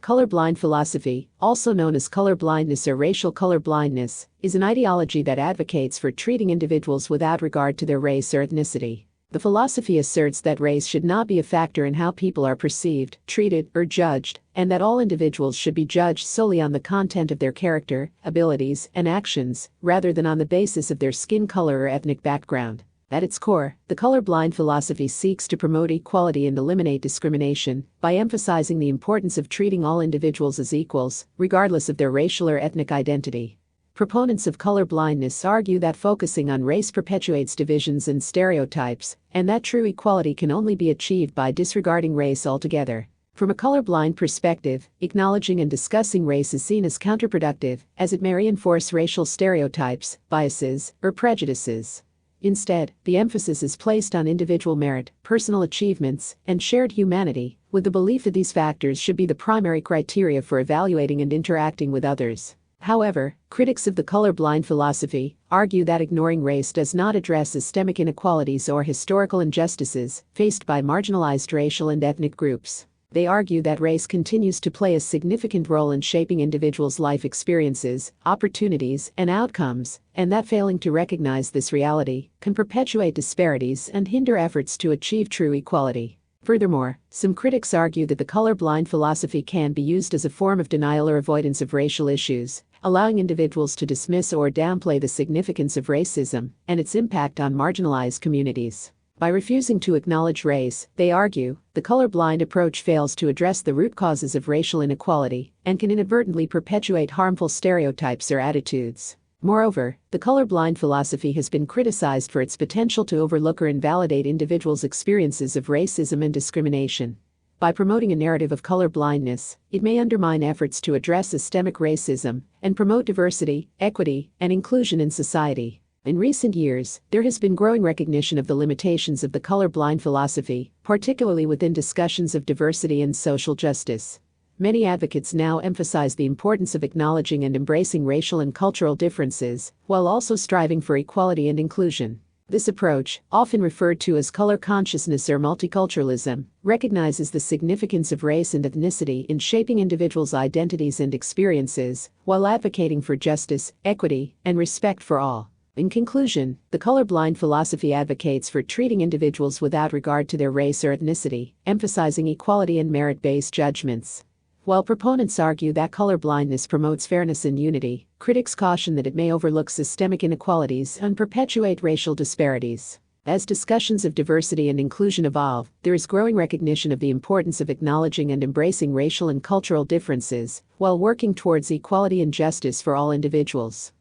Colorblind philosophy, also known as colorblindness or racial colorblindness, is an ideology that advocates for treating individuals without regard to their race or ethnicity. The philosophy asserts that race should not be a factor in how people are perceived, treated, or judged, and that all individuals should be judged solely on the content of their character, abilities, and actions, rather than on the basis of their skin color or ethnic background. At its core, the colorblind philosophy seeks to promote equality and eliminate discrimination by emphasizing the importance of treating all individuals as equals, regardless of their racial or ethnic identity. Proponents of colorblindness argue that focusing on race perpetuates divisions and stereotypes, and that true equality can only be achieved by disregarding race altogether. From a colorblind perspective, acknowledging and discussing race is seen as counterproductive, as it may reinforce racial stereotypes, biases, or prejudices. Instead, the emphasis is placed on individual merit, personal achievements, and shared humanity, with the belief that these factors should be the primary criteria for evaluating and interacting with others. However, critics of the colorblind philosophy argue that ignoring race does not address systemic inequalities or historical injustices faced by marginalized racial and ethnic groups. They argue that race continues to play a significant role in shaping individuals' life experiences, opportunities, and outcomes, and that failing to recognize this reality can perpetuate disparities and hinder efforts to achieve true equality. Furthermore, some critics argue that the colorblind philosophy can be used as a form of denial or avoidance of racial issues, allowing individuals to dismiss or downplay the significance of racism and its impact on marginalized communities. By refusing to acknowledge race, they argue, the colorblind approach fails to address the root causes of racial inequality and can inadvertently perpetuate harmful stereotypes or attitudes. Moreover, the colorblind philosophy has been criticized for its potential to overlook or invalidate individuals' experiences of racism and discrimination. By promoting a narrative of colorblindness, it may undermine efforts to address systemic racism and promote diversity, equity, and inclusion in society. In recent years, there has been growing recognition of the limitations of the colorblind philosophy, particularly within discussions of diversity and social justice. Many advocates now emphasize the importance of acknowledging and embracing racial and cultural differences, while also striving for equality and inclusion. This approach, often referred to as color consciousness or multiculturalism, recognizes the significance of race and ethnicity in shaping individuals' identities and experiences, while advocating for justice, equity, and respect for all. In conclusion, the colorblind philosophy advocates for treating individuals without regard to their race or ethnicity, emphasizing equality and merit-based judgments. While proponents argue that colorblindness promotes fairness and unity, critics caution that it may overlook systemic inequalities and perpetuate racial disparities. As discussions of diversity and inclusion evolve, there is growing recognition of the importance of acknowledging and embracing racial and cultural differences, while working towards equality and justice for all individuals.